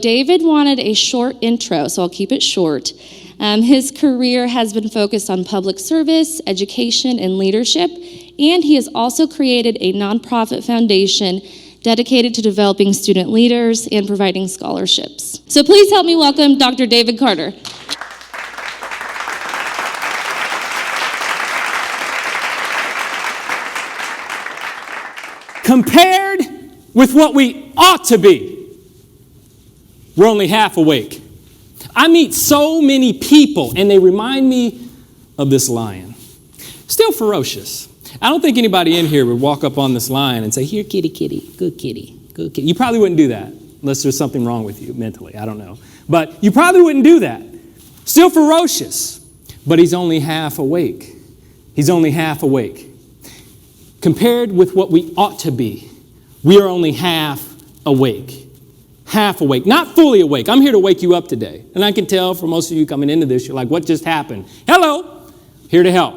David wanted a short intro, so I'll keep it short. His career has been focused on public service, education, and leadership, and he has also created a nonprofit foundation dedicated to developing student leaders and providing scholarships. So please help me welcome Dr. David Carter. Compared with what we ought to be, we're only half awake. I meet so many people, and they remind me of this lion. Still ferocious. I don't think anybody in here would walk up on this lion and say, "Here, kitty, kitty, good kitty, good kitty." You probably wouldn't do that unless there's something wrong with you mentally. I don't know. But you probably wouldn't do that. Still ferocious, but he's only half awake. He's only half awake. Compared with what we ought to be, we are only half awake. Half awake, not fully awake. I'm here to wake you up today. And I can tell for most of you coming into this, you're like, what just happened? Hello, here to help.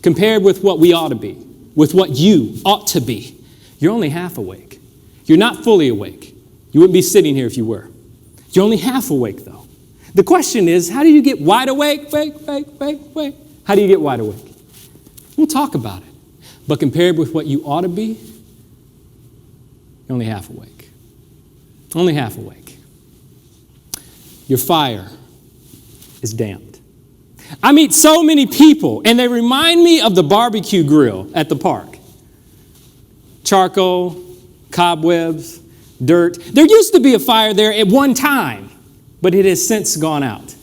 Compared with what we ought to be, with what you ought to be, you're only half awake. You're not fully awake. You wouldn't be sitting here if you were. You're only half awake, though. The question is, how do you get wide awake? Wake. How do you get wide awake? We'll talk about it. But compared with what you ought to be, you're only half awake. Only half awake. Your fire is damped. I meet so many people, and they remind me of the barbecue grill at the park. Charcoal, cobwebs, dirt. There used to be a fire there at one time, but it has since gone out.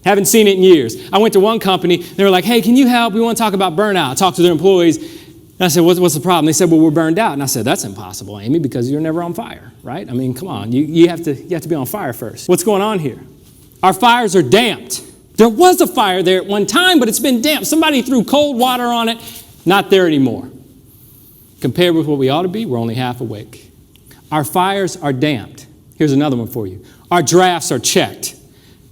Haven't seen it in years. I went to one company. They were like, "Hey, can you help? We want to talk about burnout." I talked to their employees. And I said, what's the problem? They said, "Well, we're burned out." And I said, "That's impossible, Amy, because you're never on fire, right? I mean, come on. You have to be on fire first." What's going on here? Our fires are damped. There was a fire there at one time, but it's been damped. Somebody threw cold water on it. Not there anymore. Compared with what we ought to be, we're only half awake. Our fires are damped. Here's another one for you. Our drafts are checked.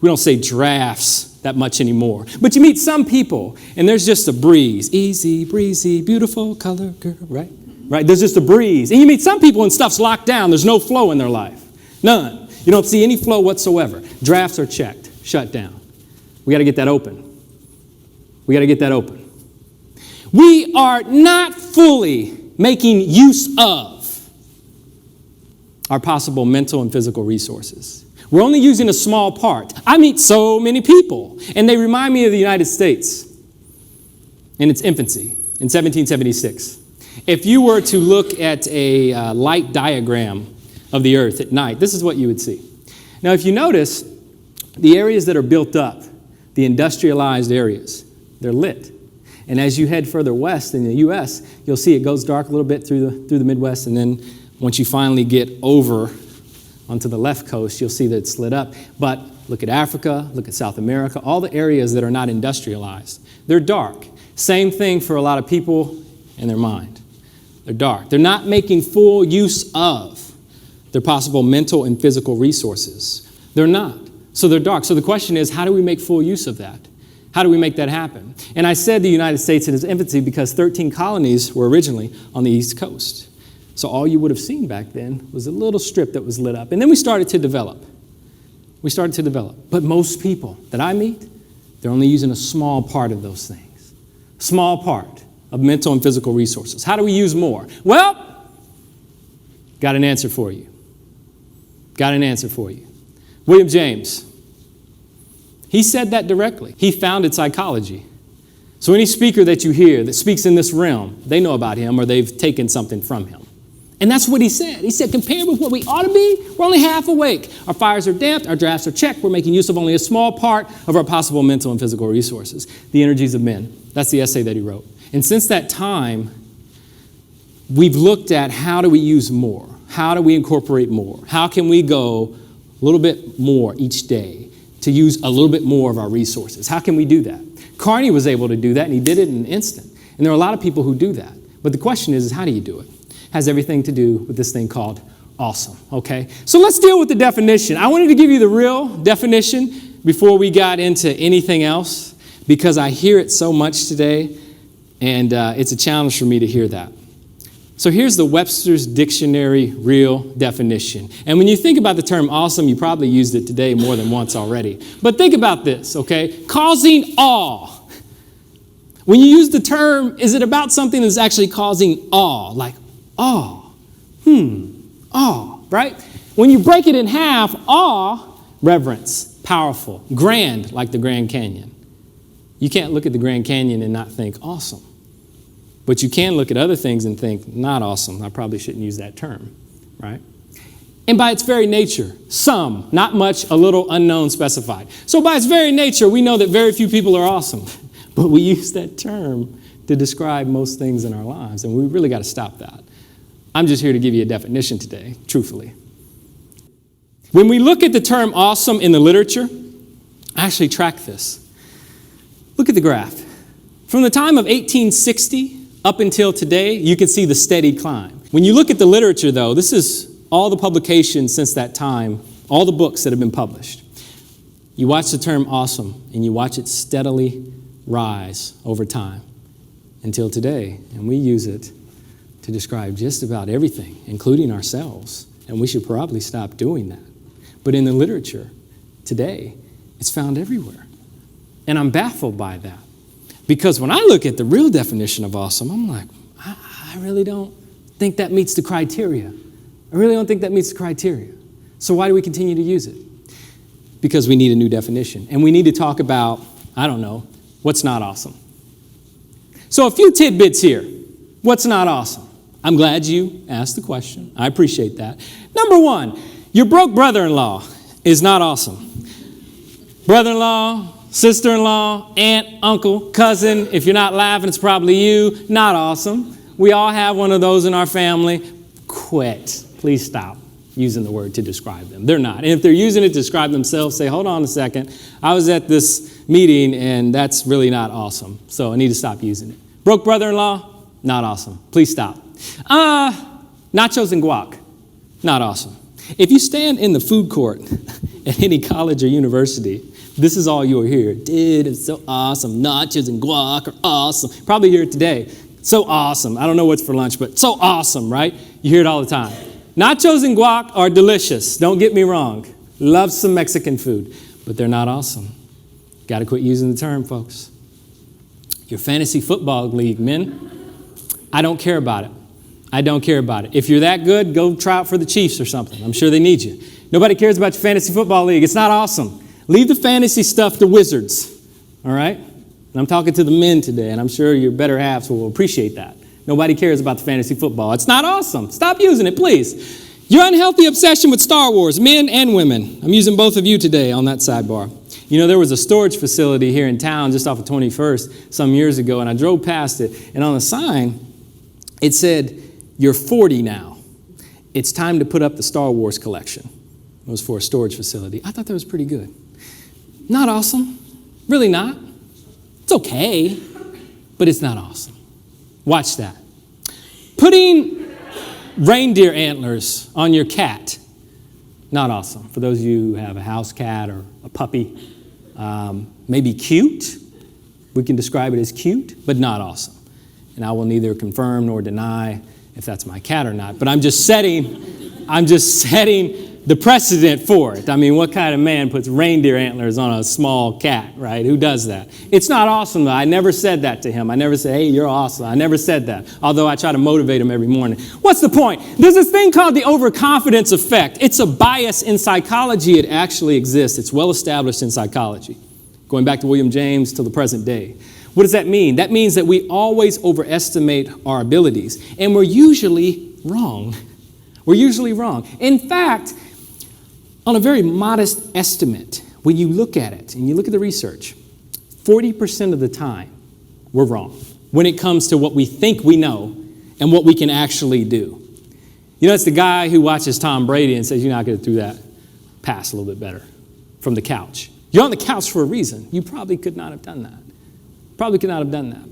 We don't say drafts that much anymore. But you meet some people, and there's just a breeze. Easy, breezy, beautiful color girl, right? Right? There's just a breeze. And you meet some people, and stuff's locked down. There's no flow in their life. None. You don't see any flow whatsoever. Drafts are checked, shut down. We got to get that open. We got to get that open. We are not fully making use of our possible mental and physical resources. We're only using a small part. I meet so many people, and they remind me of the United States in its infancy in 1776. If you were to look at a light diagram of the earth at night, this is what you would see. Now, if you notice, the areas that are built up, the industrialized areas, they're lit. And as you head further west in the U.S., you'll see it goes dark a little bit through the Midwest, and then once you finally get over onto the left coast, you'll see that it's lit up. But look at Africa, look at South America, all the areas that are not industrialized. They're dark. Same thing for a lot of people in their mind. They're dark. They're not making full use of their possible mental and physical resources. They're not. So they're dark. So the question is, how do we make full use of that? How do we make that happen? And I said the United States in its infancy because 13 colonies were originally on the East Coast. So all you would have seen back then was a little strip that was lit up. And then we started to develop. But most people that I meet, they're only using a small part of those things. Small part of mental and physical resources. How do we use more? Well, got an answer for you. William James, he said that directly. He founded psychology. So any speaker that you hear that speaks in this realm, they know about him or they've taken something from him. And that's what he said. He said, compared with what we ought to be, we're only half awake. Our fires are damped, our drafts are checked, we're making use of only a small part of our possible mental and physical resources. The energies of men. That's the essay that he wrote. And since that time, we've looked at how do we use more? How do we incorporate more? How can we go a little bit more each day to use a little bit more of our resources? How can we do that? Carney was able to do that, and he did it in an instant. And there are a lot of people who do that. But the question is how do you do it? Has everything to do with this thing called awesome, okay? So let's deal with the definition. I wanted to give you the real definition before we got into anything else because I hear it so much today, and it's a challenge for me to hear that. So here's the Webster's Dictionary real definition. And when you think about the term awesome, you probably used it today more than once already. But think about this, okay? Causing awe. When you use the term, is it about something that's actually causing awe? Like awe, awe, right? When you break it in half, awe, reverence, powerful, grand, like the Grand Canyon. You can't look at the Grand Canyon and not think awesome. But you can look at other things and think, not awesome. I probably shouldn't use that term, right? And by its very nature, some, not much, a little, unknown, specified. So by its very nature, we know that very few people are awesome. But we use that term to describe most things in our lives, and we really got to stop that. I'm just here to give you a definition today, truthfully. When we look at the term awesome in the literature, I actually track this. Look at the graph. From the time of 1860 up until today, you can see the steady climb. When you look at the literature, though, this is all the publications since that time, all the books that have been published. You watch the term awesome, and you watch it steadily rise over time until today. And we use it to describe just about everything, including ourselves. And we should probably stop doing that. But in the literature today, it's found everywhere. And I'm baffled by that. Because when I look at the real definition of awesome, I'm like, I really don't think that meets the criteria. I really don't think that meets the criteria. So why do we continue to use it? Because we need a new definition. And we need to talk about, I don't know, what's not awesome. So a few tidbits here. What's not awesome? I'm glad you asked the question. I appreciate that. Number one, your broke brother-in-law is not awesome. Brother-in-law, sister-in-law, aunt, uncle, cousin. If you're not laughing, it's probably you. Not awesome. We all have one of those in our family. Quit. Please stop using the word to describe them. They're not. And if they're using it to describe themselves, say, hold on a second. I was at this meeting, and that's really not awesome. So I need to stop using it. Broke brother-in-law, not awesome. Please stop. Nachos and guac, not awesome. If you stand in the food court at any college or university, this is all you'll hear. Dude, it's so awesome. Nachos and guac are awesome. Probably hear it today. So awesome. I don't know what's for lunch, but so awesome, right? You hear it all the time. Nachos and guac are delicious. Don't get me wrong. Love some Mexican food, but they're not awesome. Got to quit using the term, folks. Your fantasy football league, men, I don't care about it. I don't care about it. If you're that good, go try out for the Chiefs or something. I'm sure they need you. Nobody cares about your fantasy football league. It's not awesome. Leave the fantasy stuff to wizards, all right? And I'm talking to the men today, and I'm sure your better halves will appreciate that. Nobody cares about the fantasy football. It's not awesome. Stop using it, please. Your unhealthy obsession with Star Wars, men and women. I'm using both of you today on that sidebar. You know, there was a storage facility here in town just off of 21st some years ago, and I drove past it, and on the sign, it said, you're 40 now. It's time to put up the Star Wars collection. It was for a storage facility. I thought that was pretty good. Not awesome. Really not. It's okay, but it's not awesome. Watch that. Putting reindeer antlers on your cat, not awesome. For those of you who have a house cat or a puppy, maybe cute. We can describe it as cute, but not awesome. And I will neither confirm nor deny if that's my cat or not. But I'm just setting the precedent for it. I mean, what kind of man puts reindeer antlers on a small cat, right? Who does that? It's not awesome, though. I never said that to him. I never said, hey, you're awesome. I never said that, although I try to motivate him every morning. What's the point? There's this thing called the overconfidence effect. It's a bias in psychology. It actually exists. It's well established in psychology, going back to William James till the present day. What does that mean? That means that we always overestimate our abilities, and we're usually wrong. We're usually wrong. In fact, on a very modest estimate, when you look at it and you look at the research, 40% of the time we're wrong when it comes to what we think we know and what we can actually do. You know, it's the guy who watches Tom Brady and says, you're not going to do that pass a little bit better from the couch. You're on the couch for a reason. You probably could not have done that. Probably could not have done that.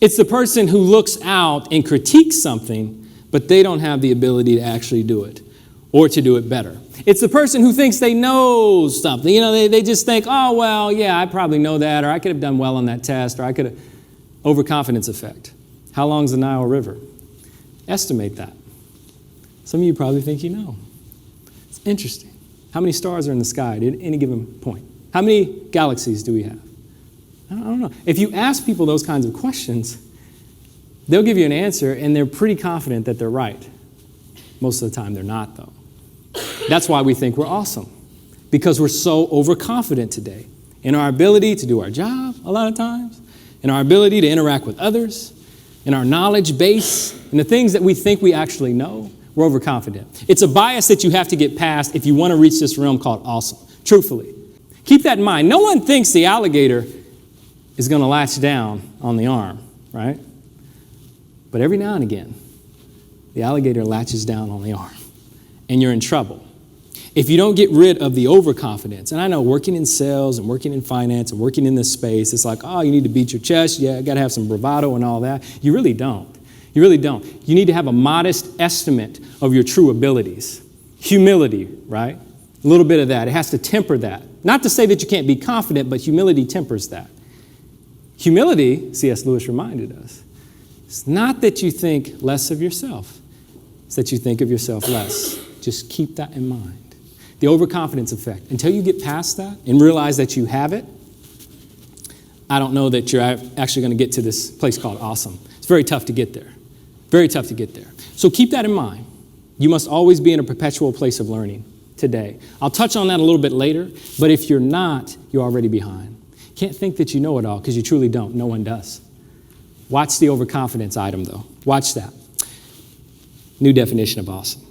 It's the person who looks out and critiques something, but they don't have the ability to actually do it or to do it better. It's the person who thinks they know something. You know, they just think, oh, well, yeah, I probably know that, or I could have done well on that test, or I could have. Overconfidence effect. How long's the Nile River? Estimate that. Some of you probably think you know. It's interesting. How many stars are in the sky at any given point? How many galaxies do we have? I don't know. If you ask people those kinds of questions, they'll give you an answer, and they're pretty confident that they're right. Most of the time, they're not, though. That's why we think we're awesome, because we're so overconfident today in our ability to do our job a lot of times, in our ability to interact with others, in our knowledge base, in the things that we think we actually know. We're overconfident. It's a bias that you have to get past if you want to reach this realm called awesome, truthfully. Keep that in mind. No one thinks the alligator is going to latch down on the arm, right? But every now and again, the alligator latches down on the arm, and you're in trouble. If you don't get rid of the overconfidence, and I know working in sales and working in finance and working in this space, it's like, oh, you need to beat your chest. Yeah, you got to have some bravado and all that. You really don't. You really don't. You need to have a modest estimate of your true abilities. Humility, right? A little bit of that. It has to temper that. Not to say that you can't be confident, but humility tempers that. Humility, C.S. Lewis reminded us, it's not that you think less of yourself. It's that you think of yourself less. Just keep that in mind. The overconfidence effect. Until you get past that and realize that you have it, I don't know that you're actually going to get to this place called awesome. It's very tough to get there. Very tough to get there. So keep that in mind. You must always be in a perpetual place of learning today. I'll touch on that a little bit later, but if you're not, you're already behind. Can't think that you know it all, because you truly don't. No one does. Watch the overconfidence item, though. Watch that. New definition of awesome.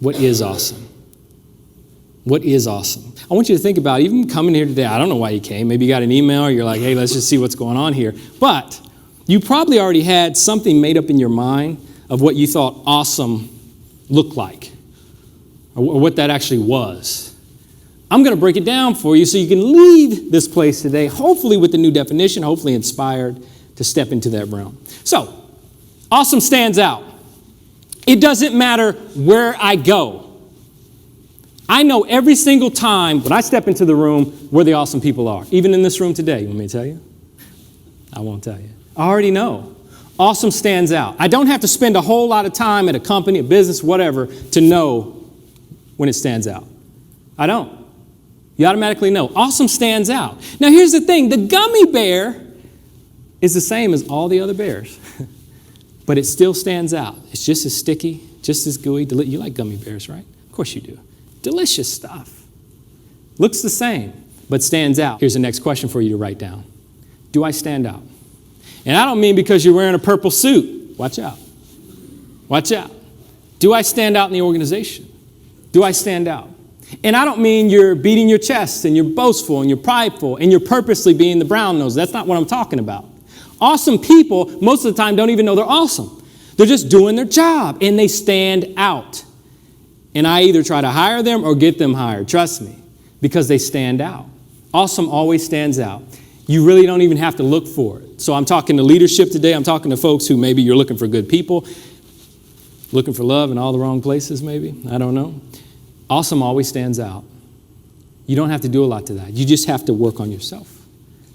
What is awesome? What is awesome? I want you to think about, even coming here today, I don't know why you came. Maybe you got an email, or you're like, hey, let's just see what's going on here. But you probably already had something made up in your mind of what you thought awesome looked like, or what that actually was. I'm going to break it down for you so you can leave this place today, hopefully with the new definition, hopefully inspired to step into that realm. So, awesome stands out. It doesn't matter where I go. I know every single time when I step into the room where the awesome people are. Even in this room today. You want me to tell you? I won't tell you. I already know. Awesome stands out. I don't have to spend a whole lot of time at a company, a business, whatever, to know when it stands out. I don't. You automatically know. Awesome stands out. Now here's the thing. The gummy bear is the same as all the other bears. But it still stands out. It's just as sticky, just as gooey. You like gummy bears, right? Of course you do. Delicious stuff. Looks the same, but stands out. Here's the next question for you to write down. Do I stand out? And I don't mean because you're wearing a purple suit. Watch out. Watch out. Do I stand out in the organization? Do I stand out? And I don't mean you're beating your chest and you're boastful and you're prideful and you're purposely being the brown nose. That's not what I'm talking about. Awesome people, most of the time, don't even know they're awesome. They're just doing their job, and they stand out. And I either try to hire them or get them hired, trust me, because they stand out. Awesome always stands out. You really don't even have to look for it. So I'm talking to leadership today. I'm talking to folks who maybe you're looking for good people, looking for love in all the wrong places maybe. I don't know. Awesome always stands out. You don't have to do a lot to that. You just have to work on yourself.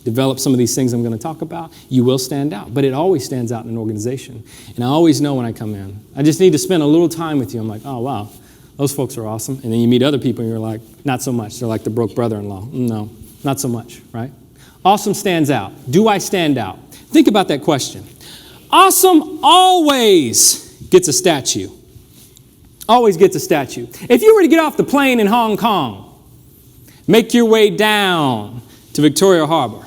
Develop some of these things I'm going to talk about. You will stand out. But it always stands out in an organization. And I always know when I come in. I just need to spend a little time with you. I'm like, oh, wow, those folks are awesome. And then you meet other people and you're like, not so much. They're like the broke brother-in-law. No, not so much, right? Awesome stands out. Do I stand out? Think about that question. Awesome always gets a statue. Always gets a statue. If you were to get off the plane in Hong Kong, make your way down to Victoria Harbor,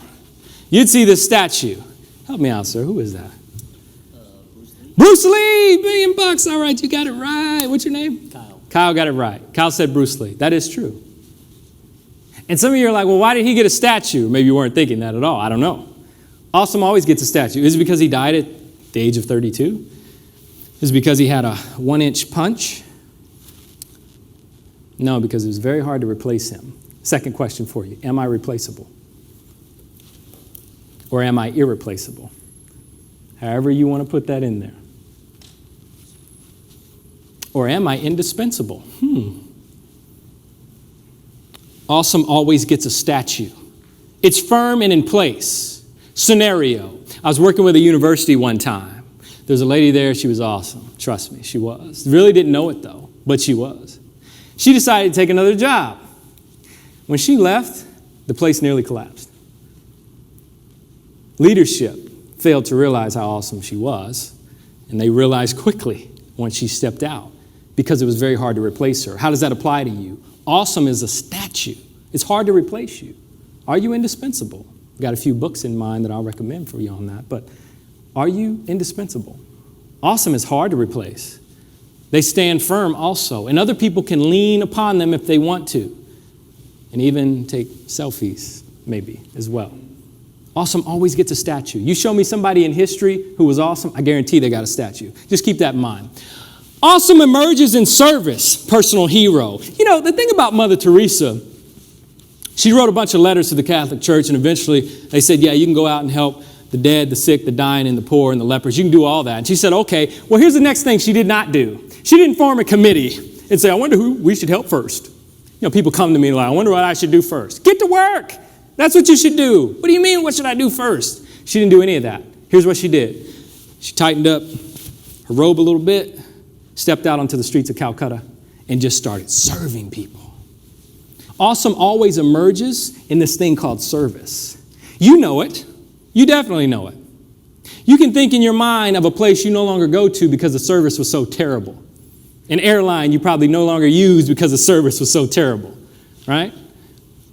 you'd see this statue. Help me out, sir. Who is that? Bruce Lee! $1 billion. All right, you got it right. What's your name? Kyle. Kyle got it right. Kyle said Bruce Lee. That is true. And some of you are like, well, why did he get a statue? Maybe you weren't thinking that at all. I don't know. Awesome always gets a statue. Is it because he died at the age of 32? Is it because he had a 1-inch punch? No, because it was very hard to replace him. Second question for you. Am I replaceable? Or am I irreplaceable? However you want to put that in there. Or am I indispensable? Awesome always gets a statue. It's firm and in place. Scenario. I was working with a university one time. There's a lady there, she was awesome. Trust me, she was. Really didn't know it though, but she was. She decided to take another job. When she left, the place nearly collapsed. Leadership failed to realize how awesome she was, and they realized quickly once she stepped out because it was very hard to replace her. How does that apply to you? Awesome is a statue. It's hard to replace you. Are you indispensable? I've got a few books in mind that I'll recommend for you on that, but are you indispensable? Awesome is hard to replace. They stand firm also, and other people can lean upon them if they want to, and even take selfies, maybe, as well. Awesome always gets a statue. You show me somebody in history who was awesome, I guarantee they got a statue. Just keep that in mind. Awesome emerges in service, personal hero. You know, the thing about Mother Teresa, she wrote a bunch of letters to the Catholic Church, and eventually they said, yeah, you can go out and help the dead, the sick, the dying, and the poor, and the lepers. You can do all that. And she said, okay, well, here's the next thing she did not do. She didn't form a committee and say, I wonder who we should help first. You know, people come to me like, I wonder what I should do first. Get to work. That's what you should do. What do you mean, what should I do first? She didn't do any of that. Here's what she did. She tightened up her robe a little bit, stepped out onto the streets of Calcutta, and just started serving people. Awesome always emerges in this thing called service. You know it. You definitely know it. You can think in your mind of a place you no longer go to because the service was so terrible. An airline you probably no longer use because the service was so terrible, right?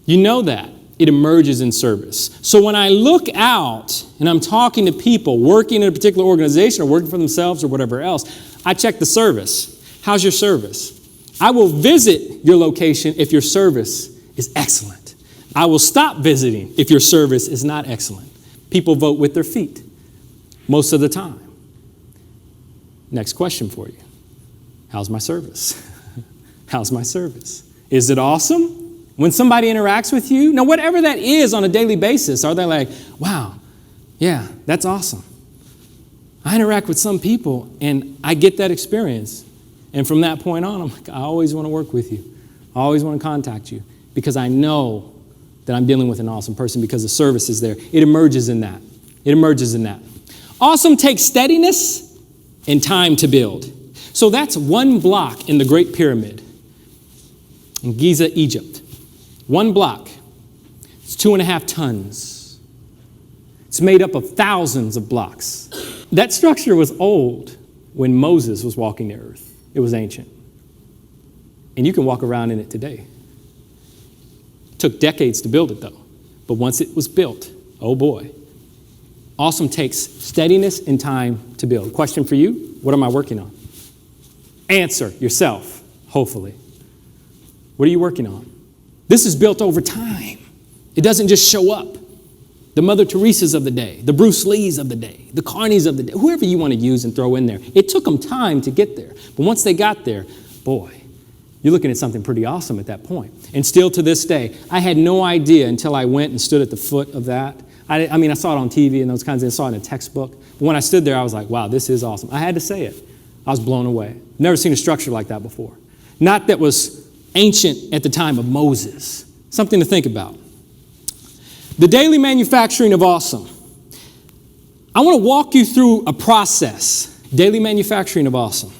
You know that. It emerges in service. So when I look out and I'm talking to people working in a particular organization or working for themselves or whatever else, I check the service. How's your service? I will visit your location if your service is excellent. I will stop visiting if your service is not excellent. People vote with their feet most of the time. Next question for you. How's my service? How's my service? Is it awesome? When somebody interacts with you, now whatever that is on a daily basis, are they like, wow, yeah, that's awesome. I interact with some people and I get that experience. And from that point on, I'm like, I always want to work with you. I always want to contact you because I know that I'm dealing with an awesome person because the service is there. It emerges in that. It emerges in that. Awesome takes steadiness and time to build. So that's one block in the Great Pyramid in Giza, Egypt. One block. It's 2.5 tons. It's made up of thousands of blocks. That structure was old when Moses was walking the earth. It was ancient. And you can walk around in it today. It took decades to build it, though. But once it was built, oh boy. Awesome takes steadiness and time to build. Question for you, what am I working on? Answer yourself, hopefully. What are you working on? This is built over time. It doesn't just show up. The Mother Teresas of the day, the Bruce Lees of the day, the Carneys of the day, whoever you want to use and throw in there. It took them time to get there. But once they got there, boy, you're looking at something pretty awesome at that point. And still to this day, I had no idea until I went and stood at the foot of that. I mean, I saw it on TV and those kinds of things. I saw it in a textbook. But when I stood there, I was like, wow, this is awesome. I had to say it. I was blown away. Never seen a structure like that before. Not that was ancient at the time of Moses. Something to think about. The daily manufacturing of awesome. I want to walk you through a process. Daily manufacturing of awesome.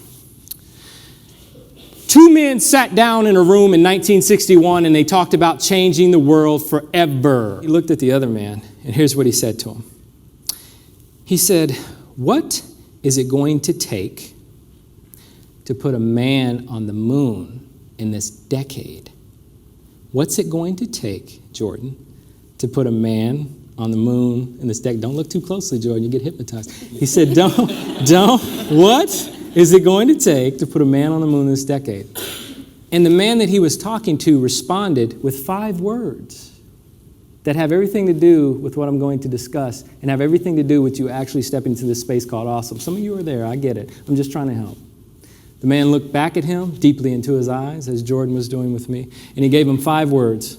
2 men sat down in a room in 1961 and they talked about changing the world forever. He looked at the other man and here's what he said to him. He said, what is it going to take to put a man on the moon in this decade? What's it going to take, Jordan, to put a man on the moon in this decade? Don't look too closely, Jordan, you get hypnotized. He said, what is it going to take to put a man on the moon in this decade? And the man that he was talking to responded with 5 words that have everything to do with what I'm going to discuss and have everything to do with you actually stepping into this space called awesome. Some of you are there, I get it. I'm just trying to help. The man looked back at him, deeply into his eyes, as Jordan was doing with me, and he gave him 5 words.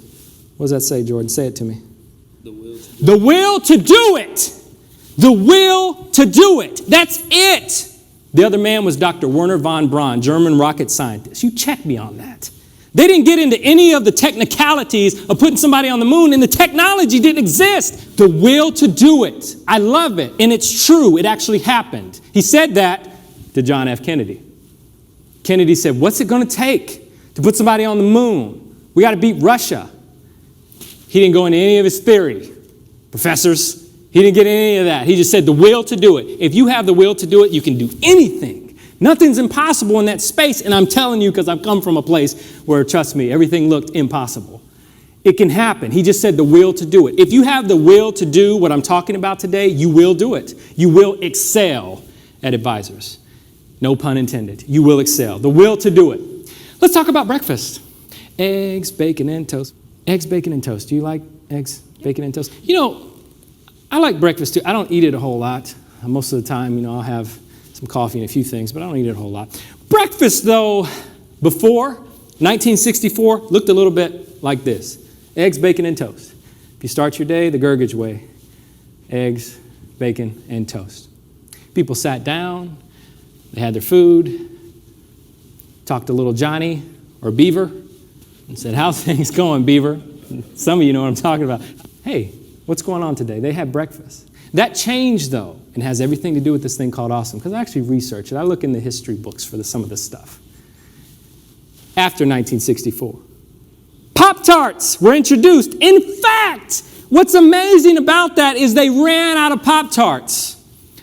What does that say, Jordan? Say it to me. The will to do it. The will to do it. That's it. The other man was Dr. Werner von Braun, German rocket scientist. You check me on that. They didn't get into any of the technicalities of putting somebody on the moon, and the technology didn't exist. The will to do it. I love it. And it's true. It actually happened. He said that to John F. Kennedy. Kennedy said, what's it going to take to put somebody on the moon? We got to beat Russia. He didn't go into any of his theory. Professors, he didn't get any of that. He just said the will to do it. If you have the will to do it, you can do anything. Nothing's impossible in that space, and I'm telling you because I've come from a place where, trust me, everything looked impossible. It can happen. He just said the will to do it. If you have the will to do what I'm talking about today, you will do it. You will excel at advisors. No pun intended. You will excel. The will to do it. Let's talk about breakfast. Eggs, bacon, and toast. Eggs, bacon, and toast. Do you like eggs, bacon, and toast? You know, I like breakfast too. I don't eat it a whole lot. Most of the time, I'll have some coffee and a few things, but I don't eat it a whole lot. Breakfast, though, before 1964, looked a little bit like this. Eggs, bacon, and toast. If you start your day the Gergich way, eggs, bacon, and toast. People sat down, they had their food, talked to little Johnny or Beaver, and said, how's things going, Beaver? Some of you know what I'm talking about. Hey, what's going on today? They had breakfast. That changed, though, and has everything to do with this thing called awesome, because I actually research it. I look in the history books for some of this stuff. After 1964, Pop-Tarts were introduced. In fact, what's amazing about that is they ran out of Pop-Tarts.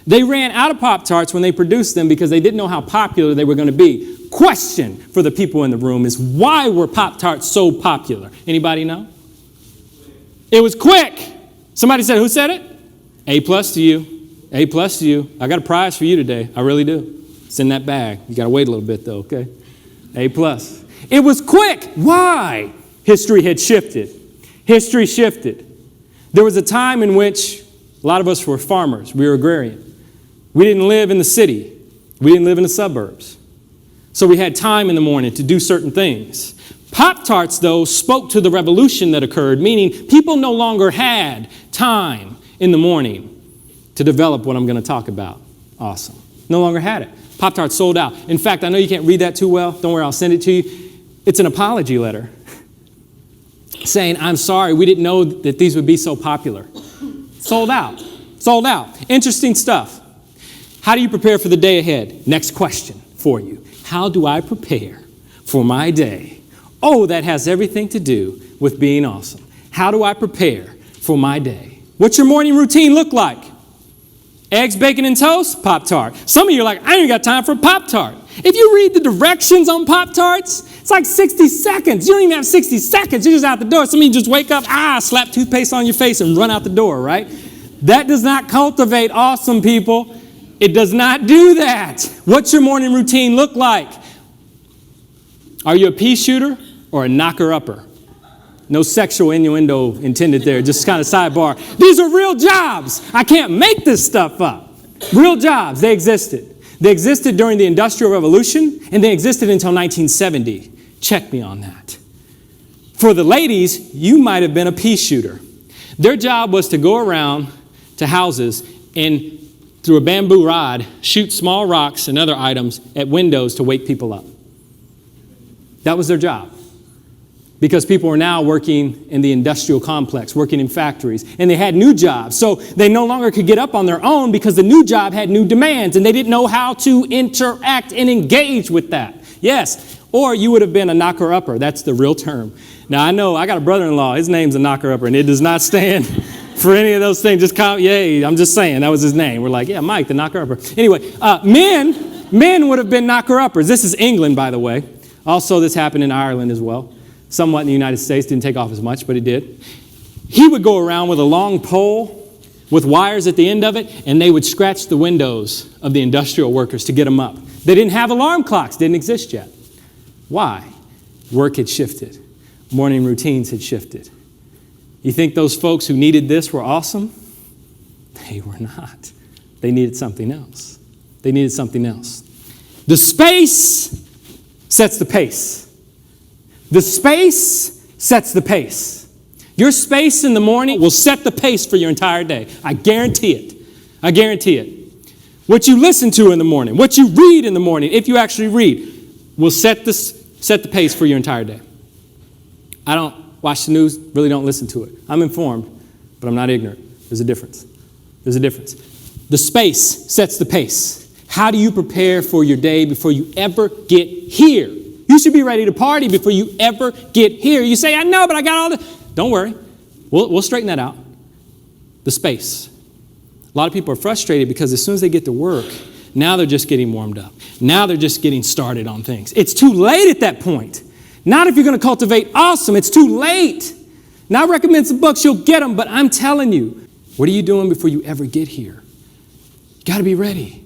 They ran out of Pop-Tarts when they produced them because they didn't know how popular they were going to be. Question for the people in the room is, why were Pop-Tarts so popular? Anybody know? It was quick. Somebody said, who said it? A+ to you. A+ to you. I got a prize for you today. I really do. It's in that bag. You got to wait a little bit, though, okay? A+. It was quick. Why? History had shifted. History shifted. There was a time in which a lot of us were farmers. We were agrarian. We didn't live in the city. We didn't live in the suburbs. So we had time in the morning to do certain things. Pop-Tarts, though, spoke to the revolution that occurred, meaning people no longer had time in the morning to develop what I'm going to talk about. Awesome. No longer had it. Pop-Tarts sold out. In fact, I know you can't read that too well. Don't worry, I'll send it to you. It's an apology letter saying, I'm sorry, we didn't know that these would be so popular. Sold out. Sold out. Interesting stuff. How do you prepare for the day ahead? Next question for you. How do I prepare for my day? Oh, that has everything to do with being awesome. How do I prepare for my day? What's your morning routine look like? Eggs, bacon, and toast? Pop-Tart. Some of you are like, I ain't got time for a Pop-Tart. If you read the directions on Pop-Tarts, it's like 60 seconds. You don't even have 60 seconds. You're just out the door. Some of you just wake up, slap toothpaste on your face and run out the door, right? That does not cultivate awesome, people. It does not do that. What's your morning routine look like? Are you a pea shooter or a knocker-upper? No sexual innuendo intended there, just kind of sidebar. These are real jobs. I can't make this stuff up. Real jobs, they existed. They existed during the Industrial Revolution, and they existed until 1970. Check me on that. For the ladies, you might have been a pea shooter. Their job was to go around to houses and, through a bamboo rod, shoot small rocks and other items at windows to wake people up. That was their job. Because people were now working in the industrial complex, working in factories, and they had new jobs. So they no longer could get up on their own because the new job had new demands, and they didn't know how to interact and engage with that. Yes, or you would have been a knocker-upper. That's the real term. Now, I know I got a brother-in-law. His name's a knocker-upper, and it does not stand for any of those things. Just yay, I'm just saying, that was his name. We're like, yeah, Mike, the knocker-upper. Anyway, men would have been knocker-uppers. This is England, by the way. Also, this happened in Ireland as well. Somewhat in the United States, didn't take off as much, but it did. He would go around with a long pole with wires at the end of it, and they would scratch the windows of the industrial workers to get them up. They didn't have alarm clocks, didn't exist yet. Why? Work had shifted. Morning routines had shifted. You think those folks who needed this were awesome? They were not. They needed something else. They needed something else. The space sets the pace. The space sets the pace. Your space in the morning will set the pace for your entire day. I guarantee it. I guarantee it. What you listen to in the morning, what you read in the morning, if you actually read, will set the pace for your entire day. I don't watch the news, really don't listen to it. I'm informed, but I'm not ignorant. There's a difference. There's a difference. The space sets the pace. How do you prepare for your day before you ever get here? You should be ready to party before you ever get here. You say, I know, but I got all the... Don't worry. We'll straighten that out. The space. A lot of people are frustrated because as soon as they get to work, now they're just getting warmed up. Now they're just getting started on things. It's too late at that point. Not if you're going to cultivate awesome. It's too late. Now I recommend some books. You'll get them, but I'm telling you, what are you doing before you ever get here? You got to be ready.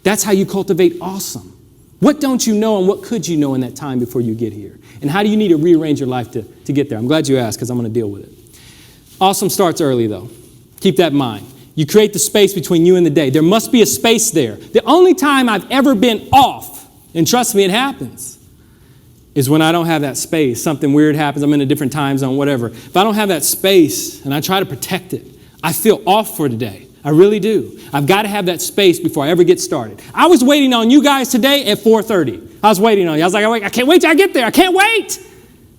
That's how you cultivate awesome. What don't you know and what could you know in that time before you get here? And how do you need to rearrange your life to get there? I'm glad you asked because I'm going to deal with it. Awesome starts early, though. Keep that in mind. You create the space between you and the day. There must be a space there. The only time I've ever been off, and trust me, it happens, is when I don't have that space. Something weird happens. I'm in a different time zone, whatever. If I don't have that space and I try to protect it, I feel off for today. I really do. I've got to have that space before I ever get started. I was waiting on you guys today at 4:30. I was waiting on you. I was like, I can't wait till I get there. I can't wait.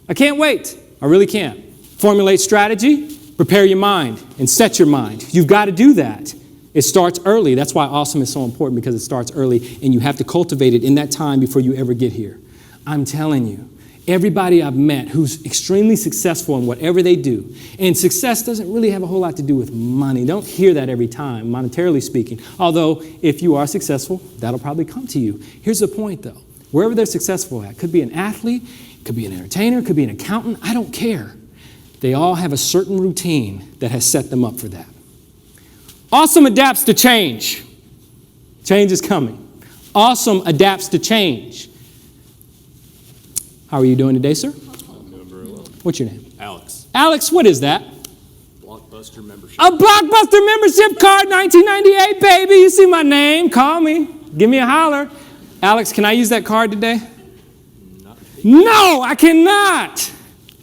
I can't wait. I really can't. Formulate strategy, prepare your mind, and set your mind. You've got to do that. It starts early. That's why awesome is so important, because it starts early, and you have to cultivate it in that time before you ever get here. I'm telling you. Everybody I've met who's extremely successful in whatever they do, and success doesn't really have a whole lot to do with money. Don't hear that every time, monetarily speaking. Although, if you are successful, that'll probably come to you. Here's the point, though. Wherever they're successful at, could be an athlete, could be an entertainer, could be an accountant, I don't care. They all have a certain routine that has set them up for that. Awesome adapts to change. Change is coming. Awesome adapts to change. How are you doing today, sir? I'm doing very well. What's your name? Alex. Alex, what is that? Blockbuster membership. A Blockbuster membership card, 1998, baby. You see my name. Call me. Give me a holler. Alex, can I use that card today? No, I cannot.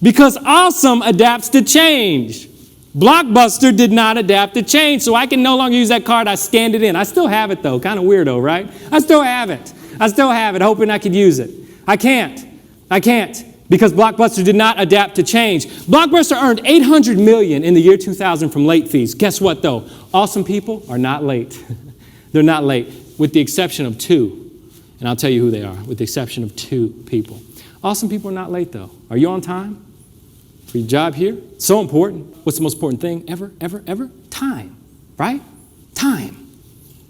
Because awesome adapts to change. Blockbuster did not adapt to change, so I can no longer use that card. I scanned it in. I still have it, though. Kind of weirdo, right? I still have it, hoping I could use it. I can't, because Blockbuster did not adapt to change. Blockbuster earned $800 million in the year 2000 from late fees. Guess what, though? Awesome people are not late. They're not late, with the exception of two. And I'll tell you who they are, with the exception of two people. Awesome people are not late, though. Are you on time for your job here? So important. What's the most important thing ever? Time, right? Time.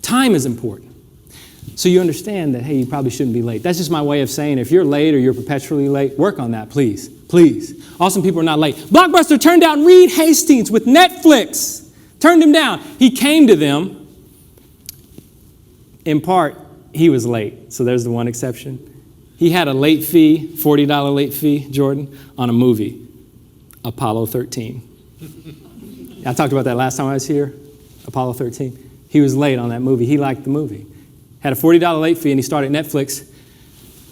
Time is important. So you understand that, hey, you probably shouldn't be late. That's just my way of saying if you're late or you're perpetually late, work on that, please. Please. Awesome people are not late. Blockbuster turned down Reed Hastings with Netflix. Turned him down. He came to them. In part, he was late. So there's the one exception. He had a late fee, $40 late fee, Jordan, on a movie, Apollo 13. I talked about that last time I was here, Apollo 13. He was late on that movie. He liked the movie. Had a $40 late fee, and he started Netflix.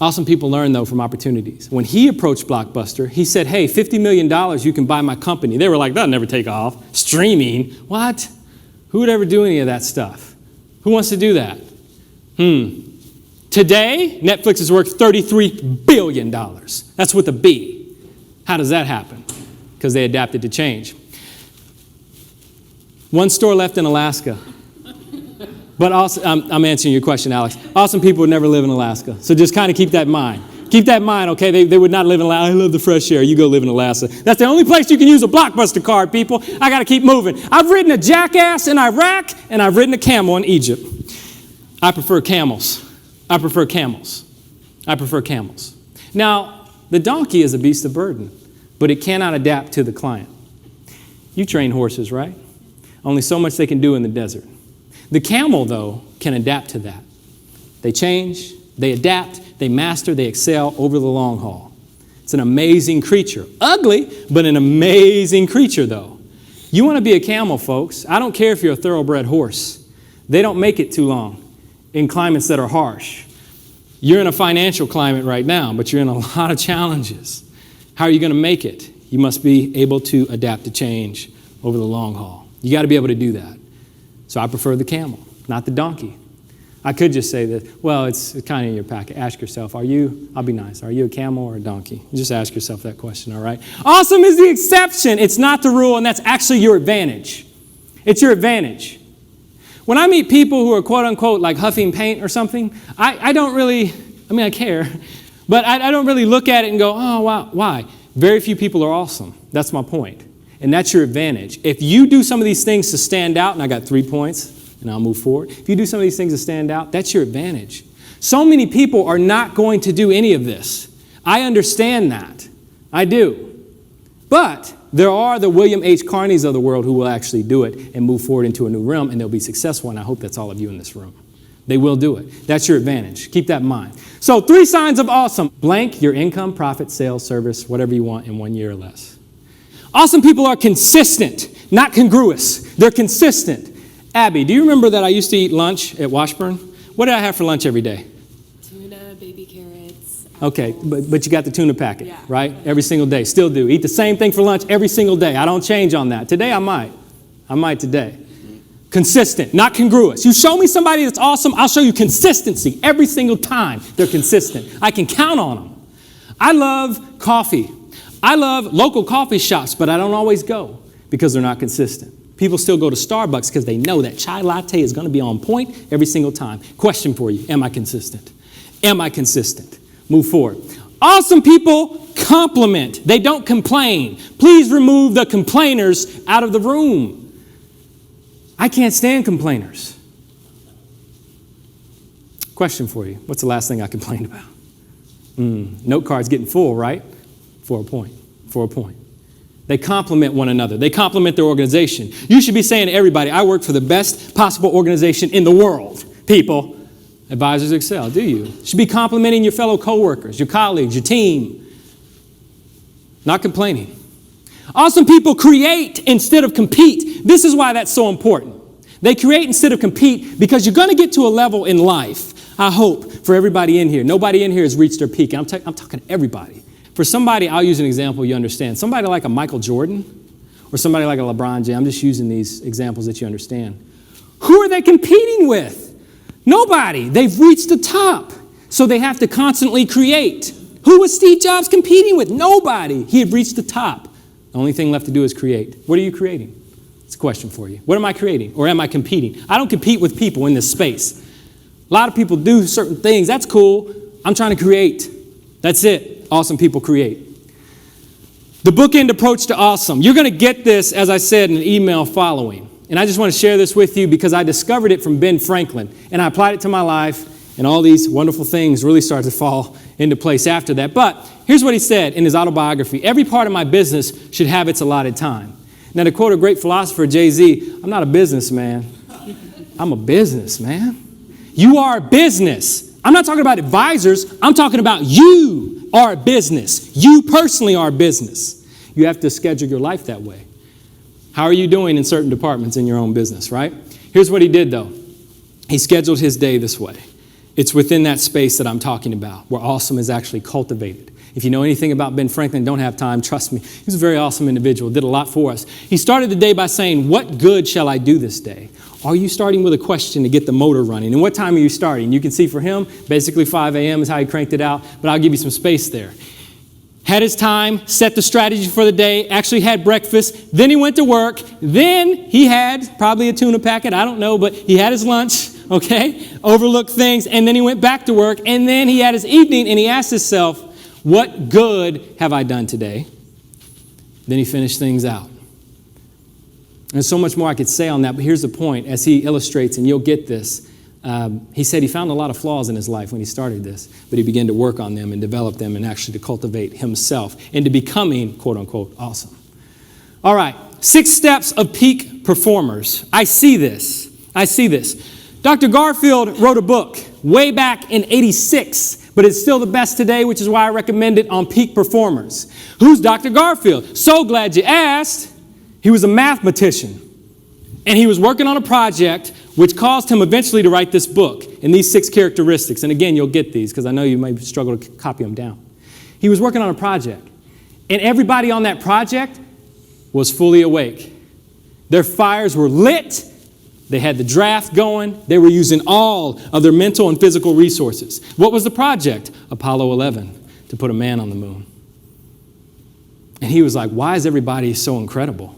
Awesome people learn, though, from opportunities. When he approached Blockbuster, he said, hey, $50 million, you can buy my company. They were like, that'll never take off. Streaming? What? Who would ever do any of that stuff? Who wants to do that? Today, Netflix is worth $33 billion. That's with a B. How does that happen? Because they adapted to change. One store left in Alaska. But also, I'm answering your question, Alex. Awesome people would never live in Alaska. So just kind of keep that in mind. Keep that in mind, okay? They would not live in Alaska. I love the fresh air. You go live in Alaska. That's the only place you can use a Blockbuster card, people. I got to keep moving. I've ridden a jackass in Iraq, and I've ridden a camel in Egypt. I prefer camels. I prefer camels. Now, the donkey is a beast of burden, but it cannot adapt to the client. You train horses, right? Only so much they can do in the desert. The camel, though, can adapt to that. They change, they adapt, they master, they excel over the long haul. It's an amazing creature. Ugly, but an amazing creature, though. You want to be a camel, folks. I don't care if you're a thoroughbred horse. They don't make it too long in climates that are harsh. You're in a financial climate right now, but you're in a lot of challenges. How are you going to make it? You must be able to adapt to change over the long haul. You got to be able to do that. So I prefer the camel, not the donkey. I could just say this. Well, it's kind of in your packet. Ask yourself, I'll be nice, are you a camel or a donkey? Just ask yourself that question, all right? Awesome is the exception. It's not the rule, and that's actually your advantage. It's your advantage. When I meet people who are quote-unquote like huffing paint or something, I don't really, I care, but I don't really look at it and go, oh, wow, why? Very few people are awesome. That's my point. And that's your advantage. If you do some of these things to stand out, and I got 3 points, and I'll move forward. If you do some of these things to stand out, that's your advantage. So many people are not going to do any of this. I understand that. I do. But there are the William H. Carneys of the world who will actually do it and move forward into a new realm, and they'll be successful, and I hope that's all of you in this room. They will do it. That's your advantage. Keep that in mind. So 3 signs of awesome. Blank your income, profit, sales, service, whatever you want in 1 year or less. Awesome people are consistent, not congruous. They're consistent. Abby, do you remember that I used to eat lunch at Washburn? What did I have for lunch every day? Tuna, baby carrots. Okay, but you got the tuna packet, Yeah. right? Every single day. Still do. Eat the same thing for lunch every single day. I don't change on that. Today I might. I might today. Consistent, not congruous. You show me somebody that's awesome, I'll show you consistency every single time they're consistent. I can count on them. I love coffee. I love local coffee shops, but I don't always go because they're not consistent. People still go to Starbucks because they know that chai latte is going to be on point every single time. Question for you, am I consistent? Am I consistent? Move forward. Awesome people compliment. They don't complain. Please remove the complainers out of the room. I can't stand complainers. Question for you, what's the last thing I complained about? Note card's getting full, right? For a point. They complement one another. They complement their organization. You should be saying to everybody, I work for the best possible organization in the world. People, Advisors Excel, do you? You should be complimenting your fellow coworkers, your colleagues, your team. Not complaining. Awesome people create instead of compete. This is why that's so important. They create instead of compete because you're going to get to a level in life, I hope, for everybody in here. Nobody in here has reached their peak. I'm talking to everybody. For somebody, I'll use an example you understand. Somebody like a Michael Jordan or somebody like a LeBron James. I'm just using these examples that you understand. Who are they competing with? Nobody. They've reached the top. So they have to constantly create. Who was Steve Jobs competing with? Nobody. He had reached the top. The only thing left to do is create. What are you creating? It's a question for you. What am I creating? Or am I competing? I don't compete with people in this space. A lot of people do certain things. That's cool. I'm trying to create. That's it. Awesome people create. The bookend approach to awesome. You're going to get this, as I said, in an email following. And I just want to share this with you because I discovered it from Ben Franklin. And I applied it to my life. And all these wonderful things really started to fall into place after that. But here's what he said in his autobiography. Every part of my business should have its allotted time. Now, to quote a great philosopher, Jay-Z, I'm not a businessman. I'm a businessman. You are a business. I'm not talking about advisors. I'm talking about you are a business. You personally are a business. You have to schedule your life that way. How are you doing in certain departments in your own business, right? Here's what he did, though. He scheduled his day this way. It's within that space that I'm talking about, where awesome is actually cultivated. If you know anything about Ben Franklin, don't have time, trust me. He's a very awesome individual, did a lot for us. He started the day by saying, what good shall I do this day? Are you starting with a question to get the motor running? And what time are you starting? You can see for him, basically 5 a.m. is how he cranked it out, but I'll give you some space there. Had his time, set the strategy for the day, actually had breakfast, then he went to work, then he had probably a tuna packet, I don't know, but he had his lunch, okay, overlooked things, and then he went back to work, and then he had his evening, and he asked himself, what good have I done today? Then he finished things out. There's so much more I could say on that, but here's the point. As he illustrates, and you'll get this, he said he found a lot of flaws in his life when he started this, but he began to work on them and develop them and actually to cultivate himself into becoming, quote unquote, awesome. All right, 6 steps of peak performers. I see this. Dr. Garfield wrote a book way back in '86, but it's still the best today, which is why I recommend it on peak performers. Who's Dr. Garfield? So glad you asked. He was a mathematician, and he was working on a project which caused him eventually to write this book and these 6 characteristics. And again, you'll get these because I know you might struggle to copy them down. He was working on a project, and everybody on that project was fully awake. Their fires were lit, They had the draft going. They were using all of their mental and physical resources. What was the project? Apollo 11, to put a man on the moon. And he was like, why is everybody so incredible?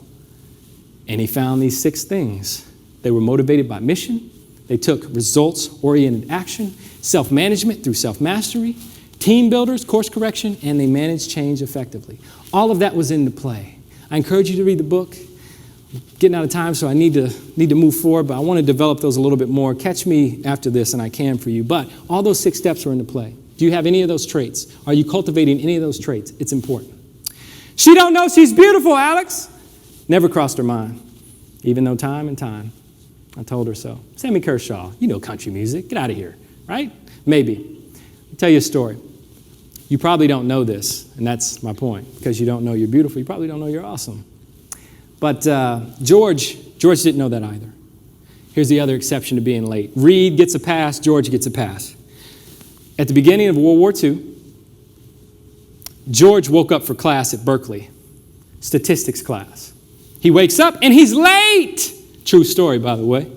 And he found these 6 things. They were motivated by mission. They took results-oriented action, self-management through self-mastery, team builders, course correction, and they managed change effectively. All of that was into play. I encourage you to read the book. I'm getting out of time, so I need to move forward, but I want to develop those a little bit more. Catch me after this, and I can for you. But all those 6 steps are into play. Do you have any of those traits? Are you cultivating any of those traits? It's important. She don't know she's beautiful, Alex. Never crossed her mind, even though time and time I told her so. Sammy Kershaw, you know country music. Get out of here, right? Maybe. I'll tell you a story. You probably don't know this, and that's my point. Because you don't know you're beautiful, you probably don't know you're awesome. But George didn't know that either. Here's the other exception to being late. Reed gets a pass, George gets a pass. At the beginning of World War II, George woke up for class at Berkeley, statistics class. He wakes up and he's late. True story, by the way.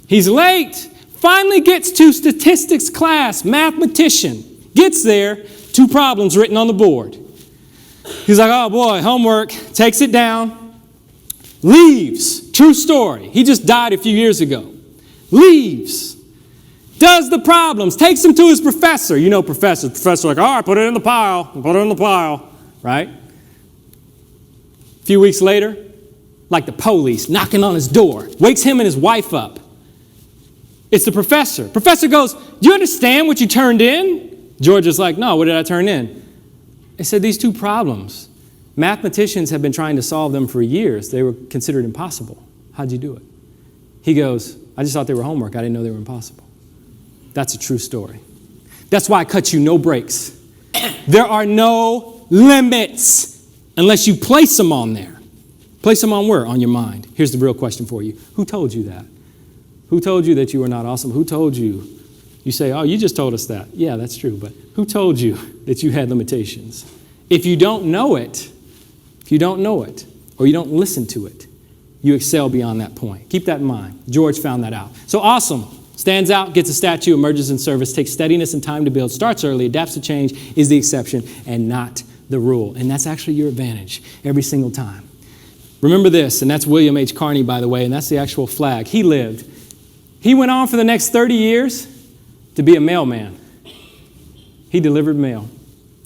He's late. Finally gets to statistics class, mathematician. Gets there, 2 problems written on the board. He's like, oh boy, homework. Takes it down. Leaves. True story. He just died a few years ago. Leaves. Does the problems. Takes them to his professor. You know professors. Professor like, all right, put it in the pile. Put it in the pile. Right? A few weeks later, like the police knocking on his door, wakes him and his wife up. It's the professor. Professor goes, do you understand what you turned in? George is like, no, what did I turn in? He said, these 2 problems. Mathematicians have been trying to solve them for years. They were considered impossible. How'd you do it? He goes, I just thought they were homework. I didn't know they were impossible. That's a true story. That's why I cut you no breaks. There are no limits unless you place them on there. Place them on where? On your mind. Here's the real question for you. Who told you that? Who told you that you were not awesome? Who told you? You say, oh, you just told us that. Yeah, that's true. But who told you that you had limitations? If you don't know it, or you don't listen to it, you excel beyond that point. Keep that in mind. George found that out. So awesome. Stands out, gets a statue, emerges in service, takes steadiness and time to build, starts early, adapts to change, is the exception and not the rule. And that's actually your advantage every single time. Remember this, and that's William H. Carney, by the way, and that's the actual flag. He lived. He went on for the next 30 years to be a mailman. He delivered mail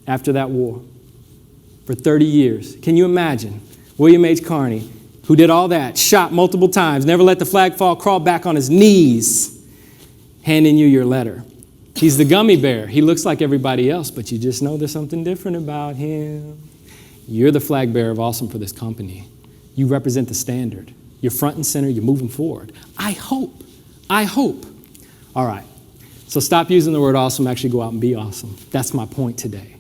after that war for 30 years. Can you imagine William H. Carney, who did all that, shot multiple times, never let the flag fall, crawled back on his knees, handing you your letter. He's the gummy bear. He looks like everybody else, but you just know there's something different about him. You're the flag bearer of awesome for this company. You represent the standard. You're front and center. You're moving forward. I hope. All right. So stop using the word awesome. Actually go out and be awesome. That's my point today.